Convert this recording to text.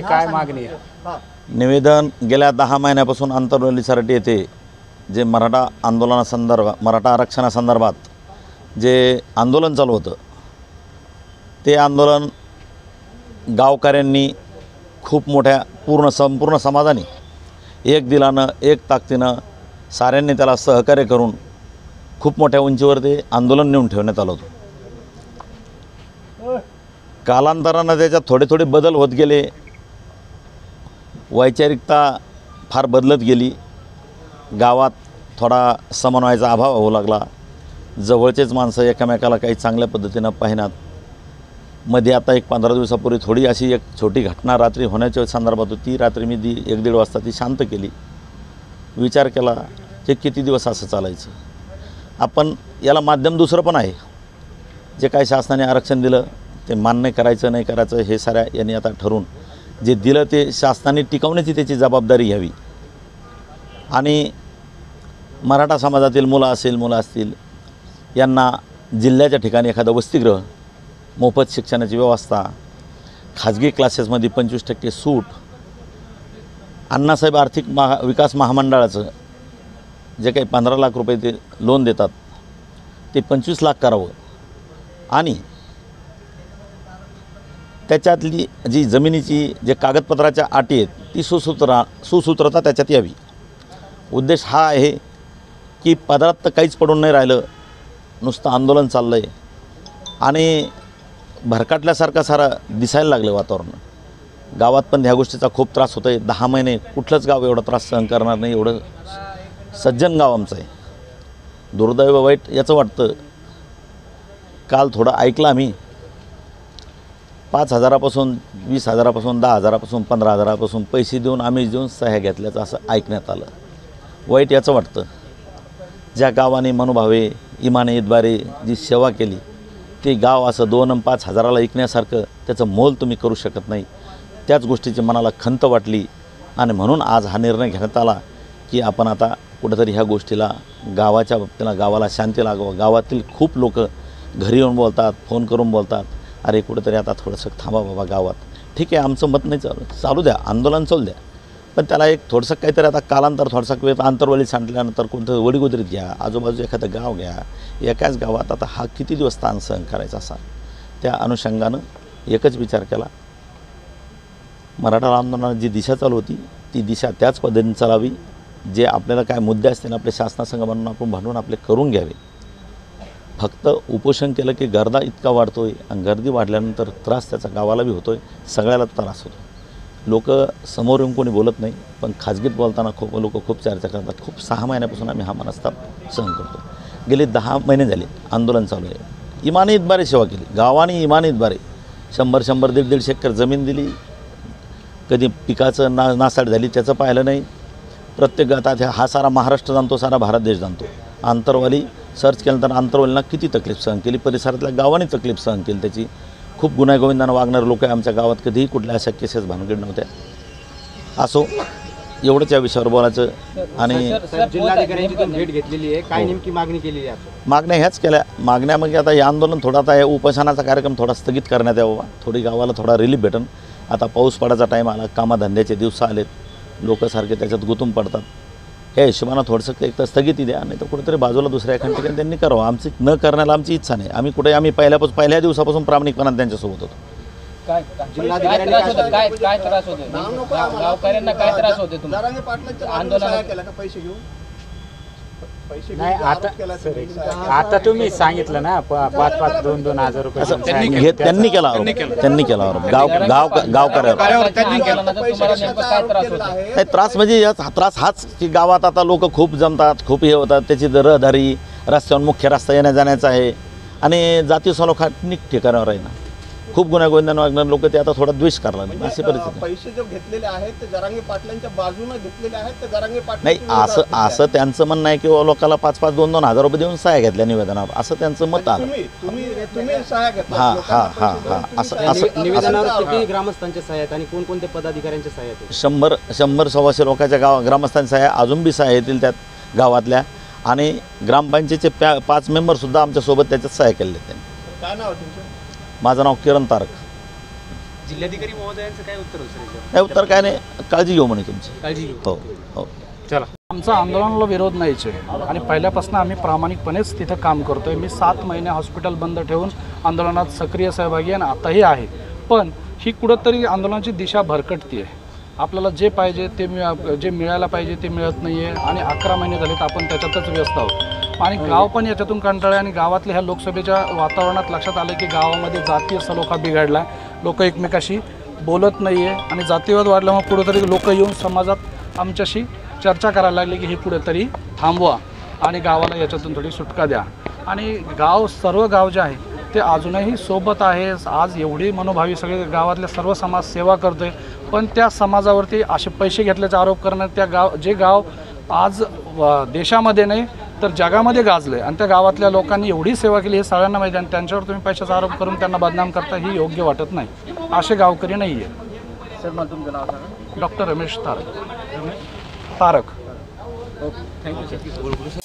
काय मागणी आहे? निवेदन गेल्या 10 महिन्यापासून आंतरवली सरटी येथे जे मराठा आंदोलनासंदर्भात मराठा आरक्षणासंदर्भात जे आंदोलन चालू होतं ते आंदोलन गावकऱ्यांनी खूप मोठ्या संपूर्ण समाजाने एक दिलानं एक ताकदीनं साऱ्यांनी त्याला सहकार्य करून खूप मोठ्या उंचीवर ते आंदोलन नेऊन ठेवण्यात आलं होतं। कालांतरानं त्याच्यात थोडे बदल होत गेले, वैचारिकता फार बदलत गेली, गावात थोडा समन्वयाचा अभाव होऊ लागला, जवळचेच माणसं एकमेकाला काही चांगल्या पद्धतीनं पाहिनात। मध्ये आता एक 15 दिवसापूर्वी थोडी अशी एक छोटी घटना रात्री होण्याच्या संदर्भात होती। रात्री मी 1-1.5 वाजता ती शांत केली, विचार केला की किती दिवस असं चालायचं। आपण याला माध्यम दुसरं पण आहे, जे काही शासनाने आरक्षण दिलं ते मान्य करायचं नाही करायचं हे साऱ्या यांनी आता ठरवून जे दिलं ते शासनाने टिकवण्याची त्याची जबाबदारी घ्यावी आणि मराठा समाजातील मुलं असतील यांना जिल्ह्याच्या ठिकाणी एखादं वसतिगृह, मोफत शिक्षणाची व्यवस्था, खाजगी क्लासेसमध्ये 25% सूट, अण्णासाहेब आर्थिक विकास महामंडळाचं जे काही 15 लाख रुपये ते लोन देतात ते 25 लाख करावं आणि त्याच्यातली जी जमिनीची जे कागदपत्राच्या अटी आहेत ती सुसूत्रता त्याच्यात यावी। उद्देश हा आहे की पदरात तर काहीच पडून नाही राहिलं, नुसतं आंदोलन चाललं आहे आणि भरकटल्यासारखं सारं दिसायला लागलं वातावरण। गावात पण ह्या गोष्टीचा खूप त्रास होतो आहे। 10 महिने कुठलंच गाव एवढा त्रास सहन करणार नाही, एवढं सज्जन गाव आमचं आहे। दुर्दैव वाईट याचं वाटतं, काल थोडं ऐकलं आम्ही, 5,000पासून 20,000पासून 10,000पासून 15,000पासून पैसे देऊन आम्ही देऊन सह्या घेतल्याचं असं ऐकण्यात आलं। वाईट याचं वाटतं, ज्या गावाने मनोभावे इमाने इतबारे जी सेवा केली ते गाव असं 2 आणि 5,000ला ऐकण्यासारखं त्याचं मोल तुम्ही करू शकत नाही। त्याच गोष्टीची मनाला खंत वाटली आणि म्हणून आज हा निर्णय घेण्यात आला की आपण आता कुठेतरी ह्या गोष्टीला गावाच्या बाबतीला गावाला शांती लागावं। गावातील खूप लोक घरी येऊन बोलतात, फोन करून बोलतात, अरे कुठेतरी आता थोडंसं थांबा बाबा गावात। ठीक आहे, आमचं मत नाही चालू द्या, आंदोलन चालू द्या, पण त्याला एक थोडंसं काहीतरी आता कालांतर थोडासा वेळ आंतरवली सांडल्यानंतर कोणतं वडीगोदरीत घ्या, आजूबाजू एखादं गाव घ्या, एकाच गावात आता हा किती दिवस ताण सहन करायचा असा। त्या अनुषंगानं एकच विचार केला, मराठा आंदोलनाची जी दिशा चालू होती ती दिशा त्याच पद्धतीने चालावी। जे आपल्याला काय मुद्दे असतील आपल्या शासनासंग म्हणून आपण भांडून आपले करून घ्यावे। फक्त उपोषण केलं की गर्दा इतका वाढतोय आणि गर्दी वाढल्यानंतर त्रास त्याचा गावाला बी होतोय, सगळ्याला त्रास होतो। लोक समोर येऊन कोणी बोलत नाही, पण खाजगीत बोलताना लोक खूप चर्चा करतात। खूप 6 महिन्यापासून आम्ही हा मनस्ताप सहन करतो। गेले 10 महिने झाले आंदोलन चालू आहे। इमानी इतबारे सेवा केली गावाने, इमानी इतबारे 100, 150 एकर जमीन दिली, कधी पिकाचं नासाड झाली त्याचं पाहिलं नाही। प्रत्येक आता हा सारा महाराष्ट्र जाणतो, सारा भारत देश जाणतो। आंतरवाली सर्च केल्यानंतर आंतरवालीला किती तकलीफ सहन केली, परिसरातल्या गावाने तकलीफ सहन केली त्याची। खूप गुन्हेगोविंदानं वागणारे लोक आमच्या गावात कधीही कुठल्या अशा केसेस भानगड नव्हत्या। असो, एवढंच या विषयावर बोलायचं। आणि जिल्हाधिकाऱ्यांची भेट घेतलेली आहे, काय नेमकी मागणी केलेली आहे? मागण्या ह्याच केल्या, मागण्या म्हणजे आता हे आंदोलन थोडा आता या उपोषणाचा कार्यक्रम थोडा स्थगित करण्यात यावा, थोडी गावाला थोडा रिलीफ भेटन। आता पाऊस पडायचा टाईम आला, कामाधंद्याचे दिवस आलेत, लोक सारखे त्याच्यात गुंतून पडतात। या हिशोबानं थोडंसं एक तर स्थगिती द्या, नाही तर कुठेतरी बाजूला दुसऱ्या एखाद्या ठिकाणी त्यांनी करावं। आमची न करण्याला आमची इच्छा नाही। आम्ही पहिल्या दिवसापासून प्रामाणिकपणाने त्यांच्यासोबत होतो। काय त्रास होते गावकऱ्यांना, काय त्रास होते नाही? आता तुम्ही सांगितलं ना 5-5, 2-2 हजार रुपये त्यांनी केला गावकऱ्यावर त्रास म्हणजे त्रास हाच की गावात आता लोक खूप जमतात, खूप हे होतात, त्याची रहदारी रस्त्यावर मुख्य रस्ता येण्या जाण्याचा आहे आणि जाती सलोखा ठिकाणावर आहे ना। खूप गुन्हेगोविंदांना वागणारे लोक ते आता थोडा द्वेष करायला लागले, अशी परिस्थिती। पैसे जो घेतलेले आहेत ते जरांगे पाटलांच्या बाजूने घेतलेले आहेत, ते जरांगे पाटील नाही असं त्यांचं म्हणणं आहे की लोकांना 5-5, 2-2 हजार रुपये देऊन सह्या घेतल्या निवेदनावर, असं त्यांचं मत आलं। तुम्ही सह्या घेतल्या? हा असं निवेदनावर किती ग्रामस्थांच्या सह्या आहेत आणि कोणकोणते पदाधिकाऱ्यांच्या सह्या आहेत? 100-125 लोकांच्या ग्रामस्थांच्या सह्या, अजून बी सह्या येतील त्यात गावातल्या, आणि ग्रामपंचायतचे 5 मेंबरसुद्धा आमच्यासोबत त्याच्यात सह्या केलेल्या त्यांनी। काय नाव तुमचं? माझं नाव किरण तारक। जिल्हाधिकारी महोदयांचं काय उत्तर होतं याच्यावर? नाही उत्तर काय नाही, काळजी घेऊ म्हणे तुमची. काळजी घेऊ. हो हो. चला. आमचा आंदोलनाला विरोध नाहीच आहे आणि पहिल्यापासून आम्ही प्रामाणिकपणेच तिथं काम करतो आहे. मी 7 महिने हॉस्पिटल बंद ठेवून आंदोलनात सक्रिय सहभागी आहे आणि आताही आहे. पण ही कुठंतरी आंदोलनाची दिशा भरकटते आहे. आपल्याला जे पाहिजे ते जे मिळायला पाहिजे ते मिळत नाही आहे आणि 11 महिने झालेत आपण त्याच्यातच व्यस्त आहोत आणि गाव पण याच्यातून कंटाळले आणि गावातल्या ह्या लोकसभेच्या वातावरणात लक्षात आलं की गावामध्ये जातीय सलोखा बिघडला आहे. लोक एकमेकाशी बोलत नाही आहे आणि जातीयवाद वाढल्यामुळे कुठेतरी लोक येऊन समाजात आमच्याशी चर्चा करायला लागली की हे कुठेतरी थांबवा आणि गावाला याच्यातून थोडी सुटका द्या. आणि सर्व गाव जे आहे ते अजूनही सोबत आहे. आज एवढी मनोभावी सगळे गावातल्या सर्व समाज सेवा करतोय, पण त्या समाजावरती असे पैसे घेतल्याचा आरोप करणं, जे गाव आज देशामध्ये नाही तर जगामध्ये गाजलं आणि त्या गावातल्या लोकांनी एवढी सेवा केली हे सगळ्यांना माहिती आहे आणि त्यांच्यावर तुम्ही पैशाचा आरोप करून त्यांना बदनाम करता ही योग्य वाटत नाही. असे गावकरी नाही आहे. सर मला तुमचं नाव सांगा. Doctor Ramesh Tarak. Okay thank you sir.